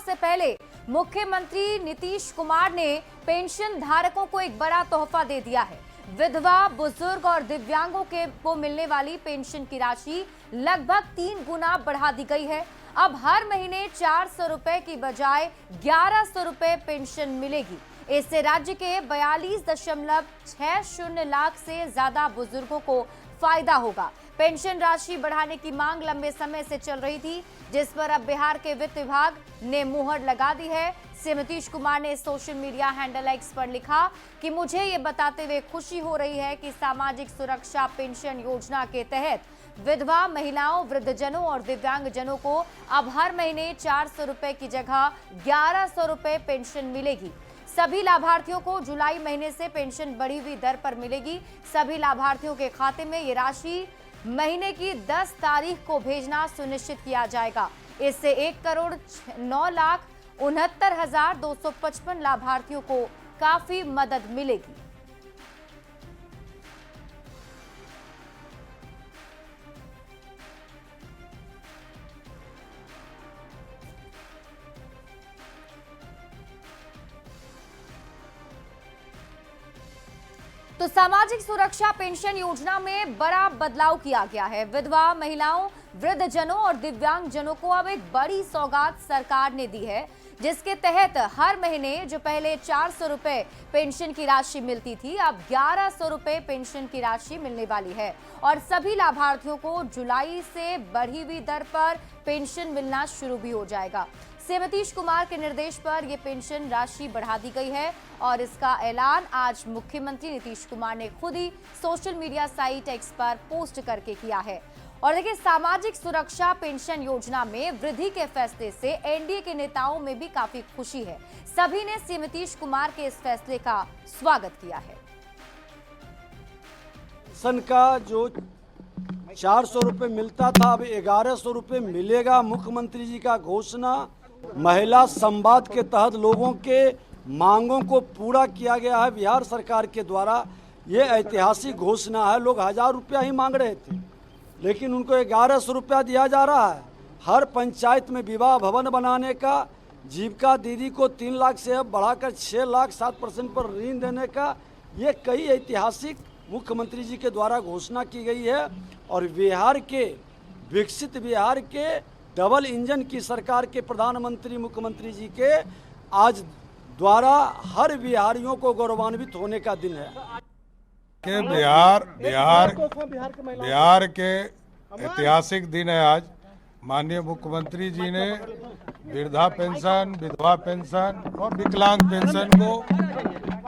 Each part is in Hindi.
से पहले मुख्यमंत्री नीतीश कुमार ने पेंशन धारकों को एक बड़ा तोहफा दे दिया है। विधवा, बुजुर्ग और दिव्यांगों को मिलने वाली पेंशन की राशि लगभग 3 गुना बढ़ा दी गई है। अब हर महीने 400 रुपए की बजाय 1100 रुपए पेंशन मिलेगी। इससे राज्य के 42.60 लाख से ज्यादा बुजुर्गों को फायदा होगा। पेंशन राशि बढ़ाने की मांग लंबे समय से चल रही थी, जिस पर अब बिहार के वित्त विभाग ने मुहर लगा दी है। सीएम नीतीश कुमार ने सोशल मीडिया हैंडल एक्स पर लिखा कि मुझे ये बताते हुए खुशी हो रही है कि सामाजिक सुरक्षा पेंशन योजना के तहत विधवा महिलाओं, वृद्धजनों और दिव्यांगजनों को अब हर महीने 400 रुपए की जगह 1100 रुपए पेंशन मिलेगी। सभी लाभार्थियों को जुलाई महीने से पेंशन बढ़ी हुई दर पर मिलेगी। सभी लाभार्थियों के खाते में ये राशि महीने की 10 तारीख को भेजना सुनिश्चित किया जाएगा। इससे 1,09,69,255 लाभार्थियों को काफी मदद मिलेगी। तो सामाजिक सुरक्षा पेंशन योजना में बड़ा बदलाव किया गया है। विधवा महिलाओं, वृद्धजनों और दिव्यांगजनों को अब एक बड़ी सौगात सरकार ने दी है, जिसके तहत हर महीने जो पहले 400 रुपए पेंशन की राशि मिलती थी, अब 1100 रुपए पेंशन की राशि मिलने वाली है और सभी लाभार्थियों को जुलाई से बढ़ी हुई दर पर पेंशन मिलना शुरू भी हो जाएगा। सीएम नीतीश कुमार के निर्देश पर यह पेंशन राशि बढ़ा दी गई है और इसका ऐलान आज मुख्यमंत्री नीतीश कुमार ने खुद ही सोशल मीडिया साइट एक्स पर पोस्ट करके किया है। और देखिए, सामाजिक सुरक्षा पेंशन योजना में वृद्धि के फैसले से एनडीए के नेताओं में भी काफी खुशी है। सभी ने सीएम नीतीश कुमार के इस फैसले का स्वागत किया है। पेंशन का जो 400 रुपये मिलता था, अब 1100 रुपये मिलेगा। मुख्यमंत्री जी का घोषणा महिला संवाद के तहत लोगों के मांगों को पूरा किया गया है बिहार सरकार के द्वारा। ये ऐतिहासिक घोषणा है। लोग 1000 रुपया ही मांग रहे थे, लेकिन उनको 1100 रुपया दिया जा रहा है। हर पंचायत में विवाह भवन बनाने का, जीविका दीदी को 3 लाख से अब बढ़ाकर 6 लाख 7% पर ऋण देने का, ये कई ऐतिहासिक मुख्यमंत्री जी के द्वारा घोषणा की गई है। और बिहार के, विकसित बिहार के डबल इंजन की सरकार के प्रधानमंत्री मुख्यमंत्री जी के आज द्वारा हर बिहारियों को गौरवान्वित होने का दिन है। के बिहार के ऐतिहासिक दिन है आज। माननीय मुख्यमंत्री जी ने वृद्धा पेंशन, विधवा पेंशन और विकलांग पेंशन को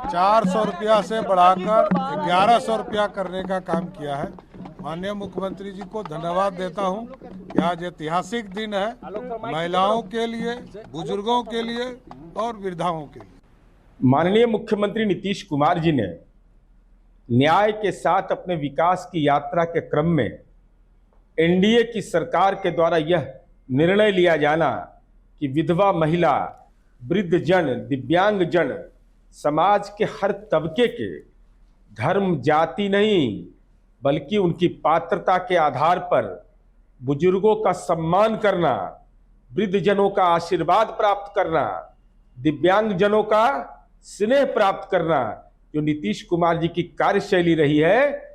400 रुपया से बढ़ाकर 1100 रुपया करने का काम किया है। माननीय मुख्यमंत्री जी को धन्यवाद देता हूं कि आज ऐतिहासिक दिन है महिलाओं के लिए, बुजुर्गों के लिए और वृद्धाओं के लिए। माननीय मुख्यमंत्री नीतीश कुमार जी ने न्याय के साथ अपने विकास की यात्रा के क्रम में एनडीए की सरकार के द्वारा यह निर्णय लिया जाना कि विधवा महिला, वृद्धजन, दिव्यांगजन, समाज के हर तबके के, धर्म जाति नहीं बल्कि उनकी पात्रता के आधार पर बुजुर्गों का सम्मान करना, वृद्धजनों का आशीर्वाद प्राप्त करना, दिव्यांगजनों का स्नेह प्राप्त करना, जो नीतीश कुमार जी की कार्यशैली रही है।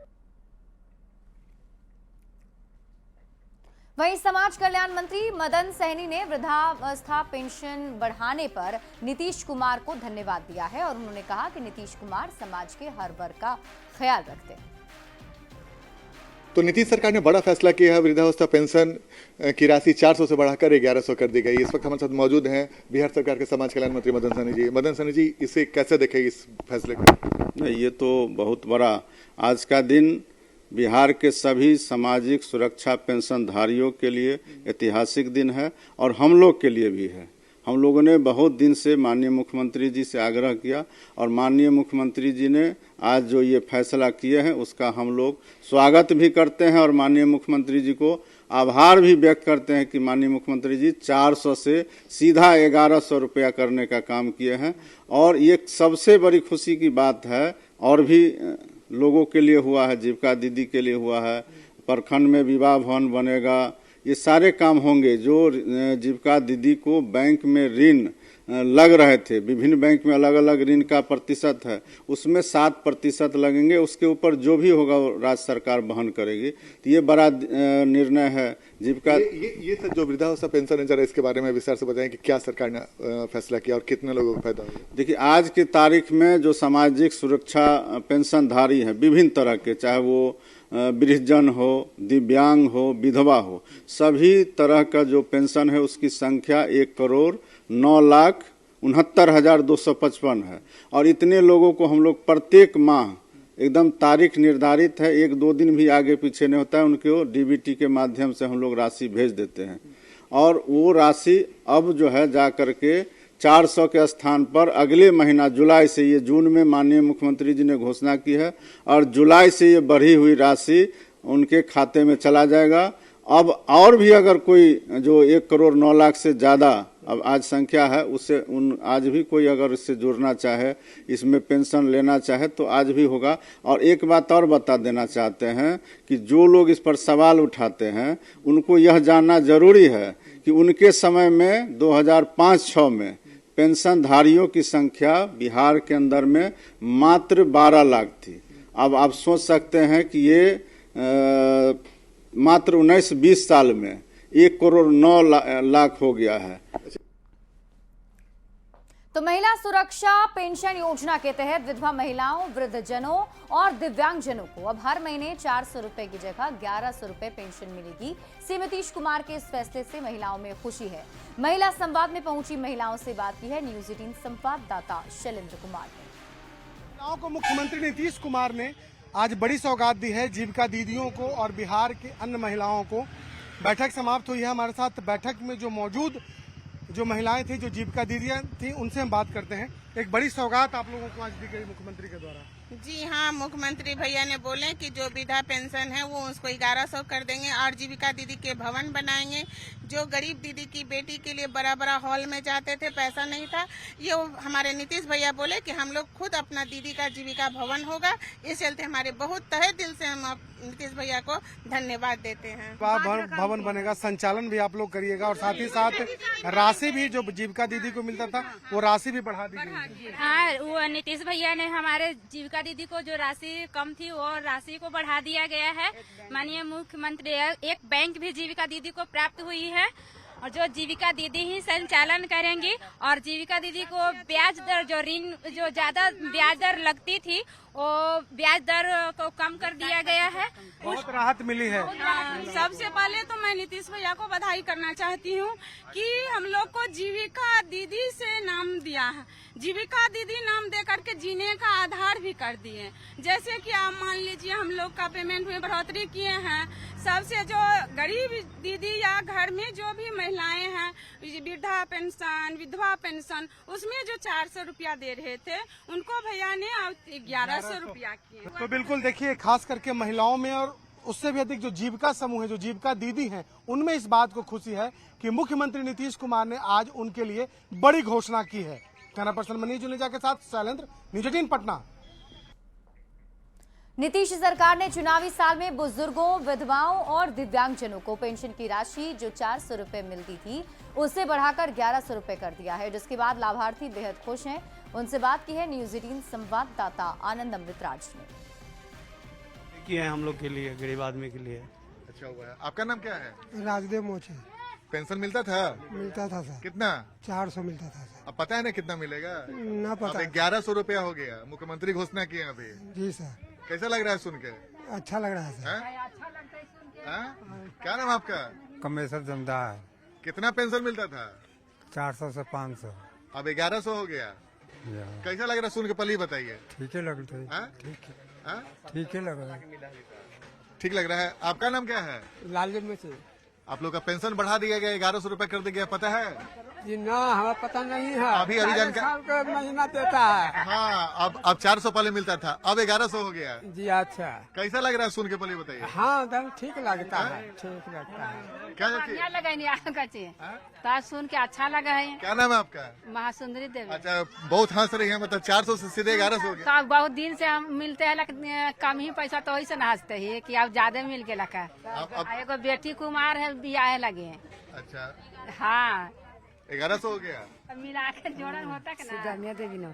वहीं समाज कल्याण मंत्री मदन सहनी ने वृद्धावस्था पेंशन बढ़ाने पर नीतीश कुमार को धन्यवाद दिया है और उन्होंने कहा कि नीतीश कुमार समाज के हर वर्ग का ख्याल रखते हैं। तो नीतीश सरकार ने बड़ा फैसला किया है। वृद्धावस्था पेंशन की राशि 400 से बढ़ाकर 1100 कर दी गई। इस वक्त हमारे साथ मौजूद हैं बिहार सरकार के समाज कल्याण मंत्री मदन सहनी जी। मदन सहनी जी, इसे कैसे देखें इस फैसले को? नहीं, ये तो बहुत बड़ा आज का दिन बिहार के सभी सामाजिक सुरक्षा पेंशनधारियों के लिए ऐतिहासिक दिन है और हम लोग के लिए भी है। हम लोगों ने बहुत दिन से माननीय मुख्यमंत्री जी से आग्रह किया और माननीय मुख्यमंत्री जी ने आज जो ये फैसला किए हैं उसका हम लोग स्वागत भी करते हैं और माननीय मुख्यमंत्री जी को आभार भी व्यक्त करते हैं कि माननीय मुख्यमंत्री जी 400 से सीधा 1100 रुपया करने का काम किए हैं। और ये सबसे बड़ी खुशी की बात है, और भी लोगों के लिए हुआ है, जीविका दीदी के लिए हुआ है, प्रखंड में विवाह भवन बनेगा, ये सारे काम होंगे। जो जीविका दीदी को बैंक में ऋण लग रहे थे, विभिन्न बैंक में अलग अलग ऋण का प्रतिशत है, उसमें 7% लगेंगे। उसके ऊपर जो भी होगा वो राज्य सरकार वहन करेगी। तो ये बड़ा निर्णय है जीविका। ये सर जो वृद्धावस्था पेंशन है, जरा इसके बारे में विस्तार से बताएं कि क्या सरकार ने फैसला किया और कितने लोगों को फायदा होगा। देखिए, आज की तारीख में जो सामाजिक सुरक्षा पेंशनधारी हैं विभिन्न तरह के, चाहे वो वृद्धजन हो, दिव्यांग हो, विधवा हो, सभी तरह का जो पेंशन है उसकी संख्या 1,09,69,255 है। और इतने लोगों को हम लोग प्रत्येक माह एकदम तारीख निर्धारित है, 1-2 दिन भी आगे पीछे नहीं होता है, उनको डीबीटी के माध्यम से हम लोग राशि भेज देते हैं। और वो राशि अब जो है जा करके 400 के स्थान पर अगले महीना जुलाई से, ये जून में माननीय मुख्यमंत्री जी ने घोषणा की है, और जुलाई से ये बढ़ी हुई राशि उनके खाते में चला जाएगा। अब और भी अगर कोई जो 1,09,00,000 से ज़्यादा अब आज संख्या है, उससे आज भी कोई अगर इससे जुड़ना चाहे, इसमें पेंशन लेना चाहे तो आज भी होगा। और एक बात और बता देना चाहते हैं कि जो लोग इस पर सवाल उठाते हैं उनको यह जानना जरूरी है कि उनके समय में 2005-06 में पेंशनधारियों की संख्या बिहार के अंदर में मात्र 12 लाख थी। अब आप सोच सकते हैं कि ये मात्र 19-20 साल में 1,09,00,000 हो गया है। तो महिला सुरक्षा पेंशन योजना के तहत विधवा महिलाओं, वृद्धजनों और दिव्यांगजनों को अब हर महीने 400 रुपए की जगह 1100 रुपए पेंशन मिलेगी। सीएम नीतीश कुमार के इस फैसले से महिलाओं में खुशी है। महिला संवाद में पहुंची महिलाओं से बात की है न्यूज़ 18 संवाददाता शैलेंद्र कुमार ने। महिलाओं को मुख्यमंत्री नीतीश कुमार ने आज बड़ी सौगात दी है, जीविका दीदियों को और बिहार के अन्य महिलाओं को। बैठक समाप्त हुई है। हमारे साथ बैठक में जो मौजूद जो महिलाएं थी, जो जीविका दीदियां थी, उनसे हम बात करते हैं। एक बड़ी सौगात आप लोगों को आज दी गई मुख्यमंत्री के द्वारा। जी हाँ, मुख्यमंत्री भैया ने बोले कि जो वृद्धा पेंशन है वो उसको 1100 कर देंगे और जीविका दीदी के भवन बनाएंगे। जो गरीब दीदी की बेटी के लिए बड़ा बड़ा हॉल में जाते थे, पैसा नहीं था, ये हमारे नीतीश भैया बोले कि हम लोग खुद अपना दीदी का जीविका भवन होगा। इस चलते हमारे बहुत तहे दिल से हम नीतीश भैया को धन्यवाद देते हैं। भवन बनेगा, संचालन भी आप लोग करिएगा और साथ ही साथ राशि भी जो जीविका दीदी को मिलता था वो राशि भी बढ़ा दी गई। हाँ, वो नीतीश भैया ने हमारे जीविका दीदी को जो राशि कम थी वो राशि को बढ़ा दिया गया है। माननीय मुख्यमंत्री, एक बैंक भी जीविका दीदी को प्राप्त हुई है और जो जीविका दीदी ही संचालन करेंगी। और जीविका दीदी को ब्याज दर, जो ऋण जो ज्यादा ब्याज दर लगती थी, वो ब्याज दर को कम कर दिया गया है। बहुत राहत मिली है। सबसे पहले तो मैं नीतीश भैया को बधाई करना चाहती हूँ कि हम लोग को जीविका दीदी से नाम दिया है। जीविका दीदी नाम दे करके जीने का आधार भी कर दिए। जैसे कि आप मान लीजिए हम लोग का पेमेंट में बढ़ोतरी किए हैं। सबसे जो गरीब दीदी या घर में जो भी महिलाएं हैं, वृद्धा पेंशन, विधवा पेंशन, उसमें जो 400 रुपया दे रहे थे उनको भैया ने 1100 रुपया किए। तो बिल्कुल देखिए, खास करके महिलाओं में और उससे भी अधिक जो जीविका समूह है, जो जीविका दीदी हैं, उनमें इस बात को खुशी है कि मुख्यमंत्री नीतीश कुमार ने आज उनके लिए बड़ी घोषणा की है। कैमरा पर्सन मनीष जुनेजा के साथ शैलेंद्र, न्यूज़ 18 पटना। नीतीश सरकार ने चुनावी साल में बुजुर्गों, विधवाओं और दिव्यांगजनों को पेंशन की राशि जो 400 रुपए मिलती थी उसे बढ़ाकर 1100 रुपए कर दिया है, जिसके बाद लाभार्थी बेहद खुश हैं। उनसे बात की है न्यूज़ 18 संवाददाता आनंद अमृतराज ने। किए हैं हम लोग के लिए, गरीब आदमी के लिए। अच्छा हुआ है। आपका नाम क्या है? राजदेव मोचे। पेंशन मिलता था? मिलता था सर। कितना? 400 मिलता था सर। अब पता है ना कितना मिलेगा? ना पता। 1100 रुपया हो गया, मुख्यमंत्री घोषणा किए अभी। जी सर। कैसा लग रहा है सुन के? अच्छा लग रहा है सर। क्या नाम आपका? कमेश्वर जमदार। कितना पेंशन मिलता था? 400 से 500। अब 1100 हो गया। कैसा लग रहा है सुन के? पहले बताइए। ठीक है लग रहा है। ठीक है लग रहा है। ठीक लग रहा है। आपका नाम क्या है? लालगंज में से। आप लोग का पेंशन बढ़ा दिया गया, 1100 रुपए कर दिया गया, पता है? जी ना, हमें पता नहीं है। अभी जानकारी का महीना देता है। हाँ, अब 400 पहले मिलता था, अब 1100 हो गया। जी अच्छा, कैसा लग रहा है सुन के, पहले बताइए। हाँ एकदम ठीक लगता है, ठीक लगता है। क्या सुन के अच्छा लगा है। क्या नाम है आपका? महासुंदरी देवी। अच्छा, बहुत हंस रही है, मतलब 400 से सीधे 1100 हो गया। तो बहुत दिन से हम मिलते हैं, लेकिन कम ही पैसा तो वही से नाचते ही कि अब ज्यादा मिल के लगा। एगो बेटी कुमार है, बियाह लगे हैं। अच्छा, हाँ 1100 हो गया। मिला के जोड़न होता है ना। देवी ना,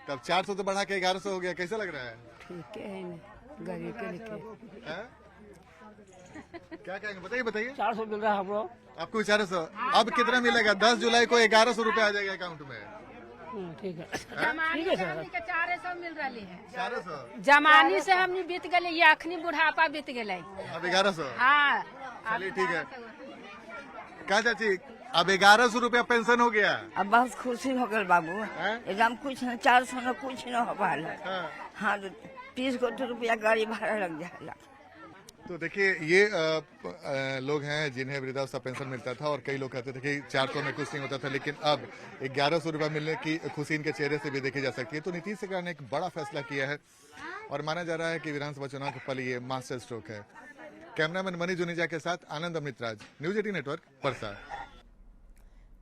तब 400 से बढ़ा के 1100 हो गया, कैसा लग रहा है? ठीक है गरीब के लिखे। क्या कहेंगे, बताइए बताइए। 400 मिल रहा है हम लोग। आपको 400, अब कितना मिलेगा? 10 जुलाई को 1100 रुपए आ जाएगा अकाउंट में। ठीक है, ठीक है सर। 400 मिल रही है। 400 जमानी से हमने बीत गए, ये अखनी बुढ़ापा बीत गए। अब 1100। हाँ चलिए ठीक है। क्या चाची, अब 1100 रुपया पेंशन हो गया? अब बहुत खुशी हो गल बाबू, एकदम कुछ न 400 न कुछ न हो पाला। हाँ, 30 रुपया गाड़ी भाड़ा लग जाएगा। तो देखिए, ये लोग हैं जिन्हें वृद्धावस्था पेंशन मिलता था, और कई लोग कहते थे कि 400 में कुछ नहीं होता था, लेकिन अब 1100 रुपया मिलने की खुशी इनके चेहरे से भी देखी जा सकती है। तो नीतीश सरकार ने एक बड़ा फैसला किया है, और माना जा रहा है कि विधानसभा चुनाव के पल ये मास्टर स्ट्रोक है। कैमरामैन मनीष जुनेजा के साथ आनंद अमृतराज, न्यूज 18 नेटवर्क, परसा।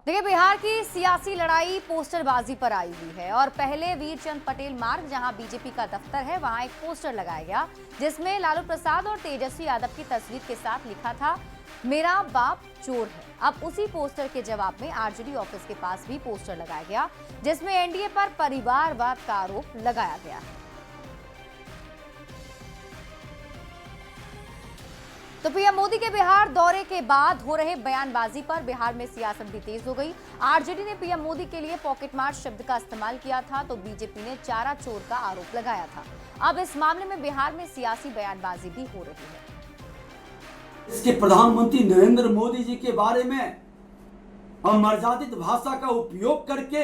देखिए, बिहार की सियासी लड़ाई पोस्टरबाजी पर आई हुई है और पहले वीरचंद पटेल मार्ग, जहां बीजेपी का दफ्तर है, वहां एक पोस्टर लगाया गया जिसमें लालू प्रसाद और तेजस्वी यादव की तस्वीर के साथ लिखा था, मेरा बाप चोर है। अब उसी पोस्टर के जवाब में आरजेडी ऑफिस के पास भी पोस्टर लगाया गया जिसमें एनडीए पर परिवारवाद का आरोप लगाया गया है। तो पीएम मोदी के बिहार दौरे के बाद हो रहे बयानबाजी पर बिहार में सियासत भी तेज हो गई। आरजेडी ने पीएम मोदी के लिए पॉकेट मार शब्द का इस्तेमाल किया था, तो बीजेपी ने चारा चोर का आरोप लगाया था। अब इस मामले में बिहार में सियासी बयानबाजी भी हो रही है। इसके प्रधानमंत्री नरेंद्र मोदी जी के बारे में अमर्यादित भाषा का उपयोग करके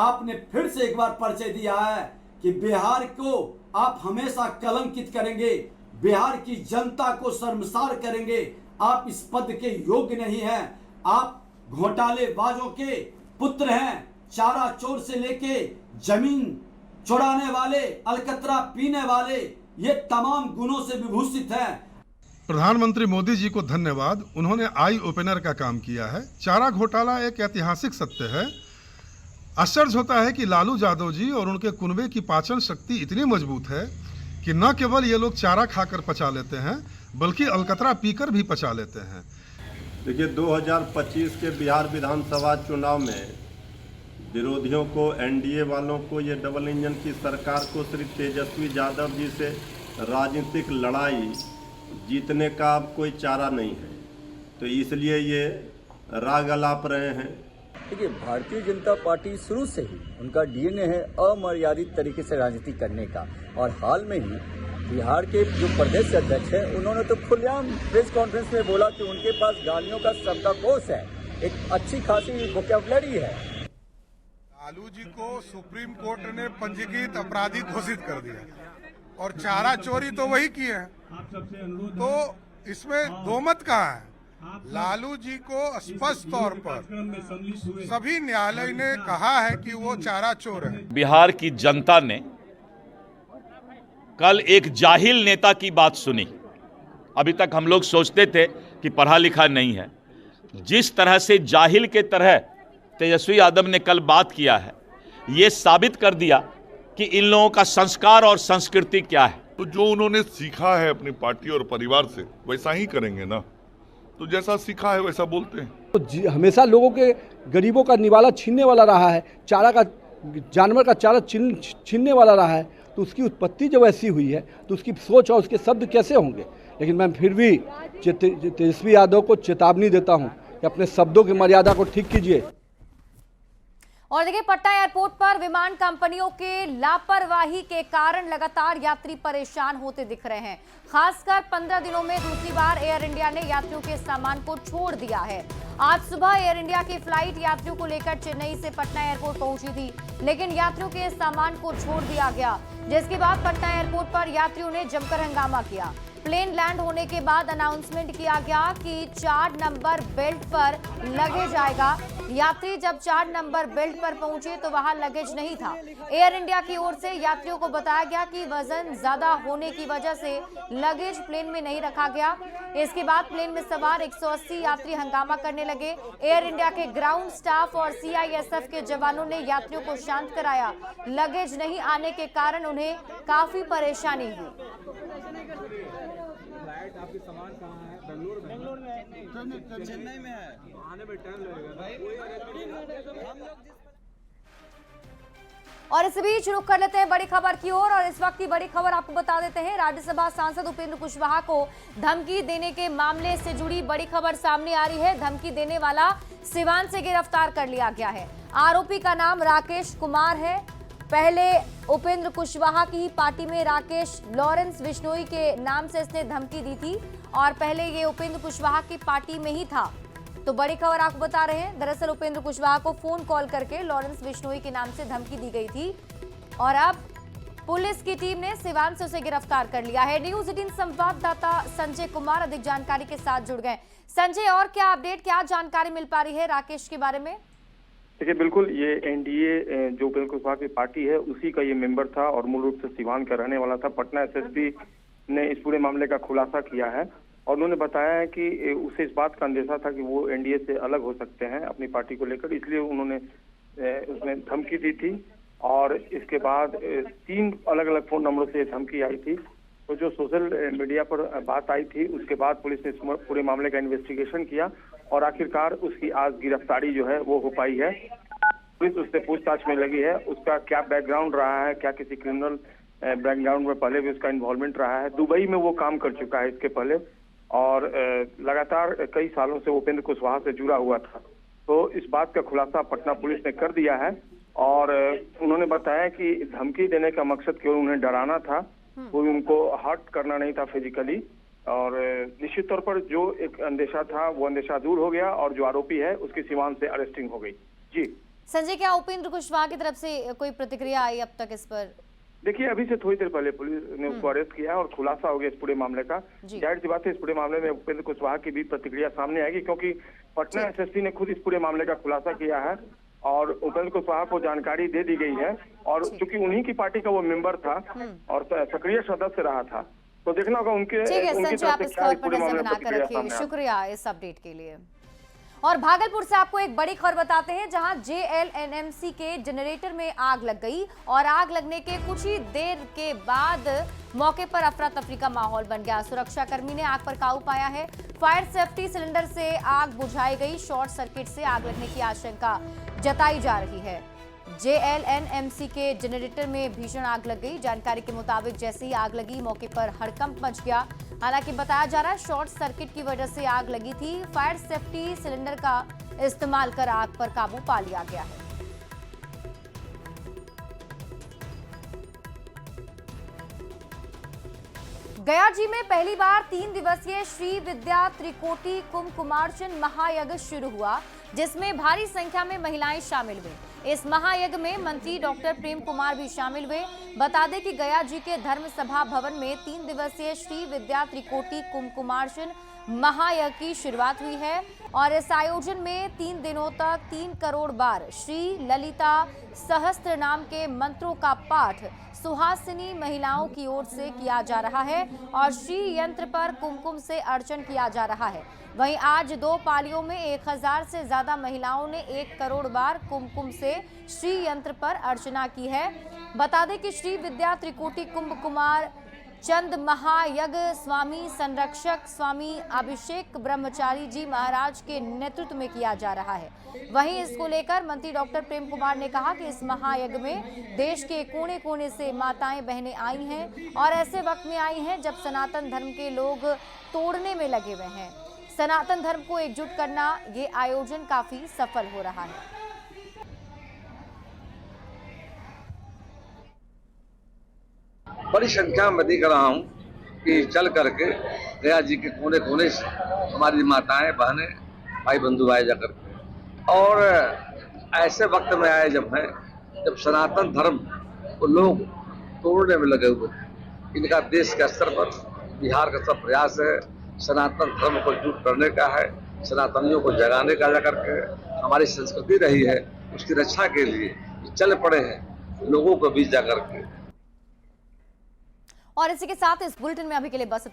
आपने फिर से एक बार परिचय दिया है कि बिहार को आप हमेशा कलंकित करेंगे, बिहार की जनता को शर्मसार करेंगे। आप इस पद के योग्य नहीं हैं। आप घोटालेबाजों के पुत्र हैं। चारा चोर से लेके जमीन चुराने वाले, अलकतरा पीने वाले, ये तमाम गुणों से विभूषित हैं। प्रधानमंत्री मोदी जी को धन्यवाद, उन्होंने आई ओपनर का काम किया है। चारा घोटाला एक ऐतिहासिक सत्य है। आश्चर्य होता है कि लालू यादव जी और उनके कुनबे की पाचन शक्ति इतनी मजबूत है कि न केवल ये लोग चारा खाकर पचा लेते हैं, बल्कि अलकतरा पीकर भी पचा लेते हैं। देखिए, 2025 के बिहार विधानसभा चुनाव में विरोधियों को, एनडीए वालों को, ये डबल इंजन की सरकार को श्री तेजस्वी यादव जी से राजनीतिक लड़ाई जीतने का अब कोई चारा नहीं है, तो इसलिए ये राग अलाप रहे हैं। देखिए, भारतीय जनता पार्टी शुरू से ही उनका डीएनए है अमर्यादित तरीके से राजनीति करने का, और हाल में ही बिहार के जो प्रदेश अध्यक्ष हैं, उन्होंने तो खुलेआम प्रेस कॉन्फ्रेंस में बोला कि उनके पास गालियों का शब्दकोश है, एक अच्छी खासी वोकैबुलरी है। लालू जी को सुप्रीम कोर्ट ने पंजीकृत अपराधी घोषित कर दिया, और चारा चोरी तो वही की है, तो इसमें दो मत कहाँ है। लालू जी को स्पष्ट तौर पर सभी न्यायालय ने कहा है कि वो चारा चोर है। बिहार की जनता ने कल एक जाहिल नेता की बात सुनी। अभी तक हम लोग सोचते थे कि पढ़ा लिखा नहीं है। जिस तरह से जाहिल के तरह तेजस्वी यादव ने कल बात किया है, ये साबित कर दिया कि इन लोगों का संस्कार और संस्कृति क्या है। तो जो उन्होंने सीखा है अपनी पार्टी और परिवार से, वैसा ही करेंगे ना। तो जैसा सीखा है वैसा बोलते हैं। तो हमेशा लोगों के, गरीबों का निवाला छीनने वाला रहा है, चारा का, जानवर का चारा छीनने वाला रहा है, तो उसकी उत्पत्ति जब ऐसी हुई है तो उसकी सोच और उसके शब्द कैसे होंगे। लेकिन मैं फिर भी तेजस्वी यादव को चेतावनी देता हूं कि अपने शब्दों की मर्यादा को ठीक कीजिए। और देखिए, पटना एयरपोर्ट पर विमान कंपनियों के लापरवाही के कारण लगातार यात्री परेशान होते दिख रहे हैं। खासकर 15 दिनों में दूसरी बार एयर इंडिया ने यात्रियों के सामान को छोड़ दिया है। आज सुबह एयर इंडिया की फ्लाइट यात्रियों को लेकर चेन्नई से पटना एयरपोर्ट पहुंची थी, लेकिन यात्रियों के सामान को छोड़ दिया गया, जिसके बाद पटना एयरपोर्ट पर यात्रियों ने जमकर हंगामा किया। प्लेन लैंड होने के बाद अनाउंसमेंट किया गया कि 4 नंबर बेल्ट पर लगेज आएगा। यात्री जब 4 नंबर बेल्ट पर पहुंचे तो वहां लगेज नहीं था। एयर इंडिया की ओर से यात्रियों को बताया गया कि वजन ज्यादा होने की वजह से लगेज प्लेन में नहीं रखा गया। इसके बाद प्लेन में सवार 180 यात्री हंगामा करने लगे। एयर इंडिया के ग्राउंड स्टाफ और सीआईएसएफ के जवानों ने यात्रियों को शांत कराया। लगेज नहीं आने के कारण उन्हें काफी परेशानी हुई। आपके सामान कहाँ है? बेंगलोर में चेन्नई में है, आने में टाइम लगेगा। और इस बीच रुख कर लेते हैं बड़ी खबर की ओर और इस वक्त की बड़ी खबर आपको बता देते हैं। राज्यसभा सांसद उपेंद्र कुशवाहा को धमकी देने के मामले से जुड़ी बड़ी खबर सामने आ रही है। धमकी देने वाला सिवान से गिरफ्तार कर लिया गया है। आरोपी का नाम राकेश कुमार है। पहले उपेंद्र कुशवाहा की ही पार्टी में राकेश लॉरेंस बिश्नोई के नाम से इसने धमकी दी थी और पहले ये उपेंद्र कुशवाहा की पार्टी में ही था। तो बड़ी खबर आपको बता रहे हैं, दरअसल उपेंद्र कुशवाहा को फोन कॉल करके लॉरेंस बिश्नोई के नाम से धमकी दी गई थी और अब पुलिस की टीम ने सिवान से उसे गिरफ्तार कर लिया है। न्यूज़ 18 संवाददाता संजय कुमार अधिक जानकारी के साथ जुड़ गए। संजय, और क्या अपडेट, क्या जानकारी मिल पा रही है राकेश के बारे में? देखिए, बिल्कुल ये एनडीए जो उपेंद्र कुशवाहा की पार्टी है उसी का ये मेंबर था और मूल रूप से सिवान का रहने वाला था। पटना एसएसपी ने इस पूरे मामले का खुलासा किया है और उन्होंने बताया है कि उसे इस बात का अंदेशा था कि वो एनडीए से अलग हो सकते हैं अपनी पार्टी को लेकर, इसलिए उन्होंने उसमें धमकी दी थी और इसके बाद 3 अलग अलग फोन नंबरों से धमकी आई थी। तो जो सोशल मीडिया पर बात आई थी उसके बाद पुलिस ने इस पूरे मामले का इन्वेस्टिगेशन किया और आखिरकार उसकी आज गिरफ्तारी जो है वो हो पाई है। पुलिस उससे पूछताछ में लगी है, उसका क्या बैकग्राउंड रहा है, क्या किसी क्रिमिनल बैकग्राउंड में पहले भी उसका इन्वॉल्वमेंट रहा है। दुबई में वो काम कर चुका है इसके पहले और लगातार कई सालों से उपेंद्र कुशवाहा से जुड़ा हुआ था। तो इस बात का खुलासा पटना पुलिस ने कर दिया है और उन्होंने बताया कि धमकी देने का मकसद केवल उन्हें डराना था, कोई उनको हर्ट करना नहीं था फिजिकली। और निश्चित तौर पर जो एक अंदेशा था वो अंदेशा दूर हो गया और जो आरोपी है उसकी सिवान से अरेस्टिंग हो गई। जी संजय, क्या उपेंद्र कुशवाहा की तरफ से कोई प्रतिक्रिया आई अब तक इस पर? देखिए, अभी से थोड़ी देर पहले पुलिस ने उसको अरेस्ट किया और खुलासा हो गया इस पूरे मामले का। जाहिर सी बात है इस पूरे मामले में उपेंद्र कुशवाहा की भी प्रतिक्रिया सामने आएगी क्योंकि पटना एसएसपी ने खुद इस पूरे मामले का खुलासा किया है और उपेंद्र कुशवाहा को जानकारी दे दी गई है और चूंकि उन्हीं की पार्टी का वो मेंबर था और सक्रिय सदस्य रहा था, तो देखना होगा उनके संजय, आप इस खबर पर नजर बनाकर रखिए। शुक्रिया इस अपडेट के लिए। और भागलपुर से आपको एक बड़ी खबर बताते हैं जहां जेएलएनएमसी के जनरेटर में आग लग गई और आग लगने के कुछ ही देर के बाद मौके पर अफरा तफरी का माहौल बन गया। सुरक्षा कर्मी ने आग पर काबू पाया है। फायर सेफ्टी सिलेंडर से आग बुझाई गई। शॉर्ट सर्किट से आग लगने की आशंका जताई जा रही है। जेएलएनएमसी के जनरेटर में भीषण आग लग गई। जानकारी के मुताबिक जैसे ही आग लगी मौके पर हड़कंप मच गया। हालांकि बताया जा रहा है शॉर्ट सर्किट की वजह से आग लगी थी। फायर सेफ्टी सिलेंडर का इस्तेमाल कर आग पर काबू पा लिया गया है। गया जी में पहली बार 3 दिवसीय श्री विद्या त्रिकोटि कुमकुमार्चन महायज्ञ शुरू हुआ जिसमें भारी संख्या में महिलाएं शामिल हुई। इस महायज्ञ में मंत्री डॉक्टर प्रेम कुमार भी शामिल हुए। बता दें कि गया जी के धर्म सभा भवन में 3 दिवसीय श्री विद्या त्रिकोटि कुमकुमार्चन महायज्ञ की शुरुआत हुई है और इस आयोजन में 3 दिनों तक 3 करोड़ बार श्री ललिता सहस्त्र नाम के मंत्रों का पाठ सुहासिनी महिलाओं की ओर से किया जा रहा है और श्री यंत्र पर कुमकुम से अर्चन किया जा रहा है। वहीं आज 2 पालियों में 1000 से ज्यादा महिलाओं ने 1 करोड़ बार कुमकुम से श्री यंत्र पर अर्चना की है। बता दें कि श्री विद्या त्रिकोटि कुमकुमार चंद महायज्ञ स्वामी संरक्षक स्वामी अभिषेक ब्रह्मचारी जी महाराज के नेतृत्व में किया जा रहा है। वहीं इसको लेकर मंत्री डॉक्टर प्रेम कुमार ने कहा कि इस महायज्ञ में देश के कोने कोने से माताएं बहनें आई हैं और ऐसे वक्त में आई हैं जब सनातन धर्म के लोग तोड़ने में लगे हुए हैं। सनातन धर्म को एकजुट करना ये आयोजन काफी सफल हो रहा है। बड़ी संख्या में देख रहा हूँ कि चल करके गया जी के कोने कोने से हमारी माताएं बहनें भाई बंधु आए जाकर के और ऐसे वक्त में आए जब सनातन धर्म को लोग तोड़ने में लगे हुए हैं। इनका देश के स्तर पर बिहार का सब प्रयास है सनातन धर्म को एकजुट करने का है, सनातनियों को जगाने का जाकर के हमारी संस्कृति रही है, उसकी रक्षा के लिए चल पड़े हैं लोगों को बीच जाकर के। और इसी के साथ इस बुलेटिन में अभी के लिए बस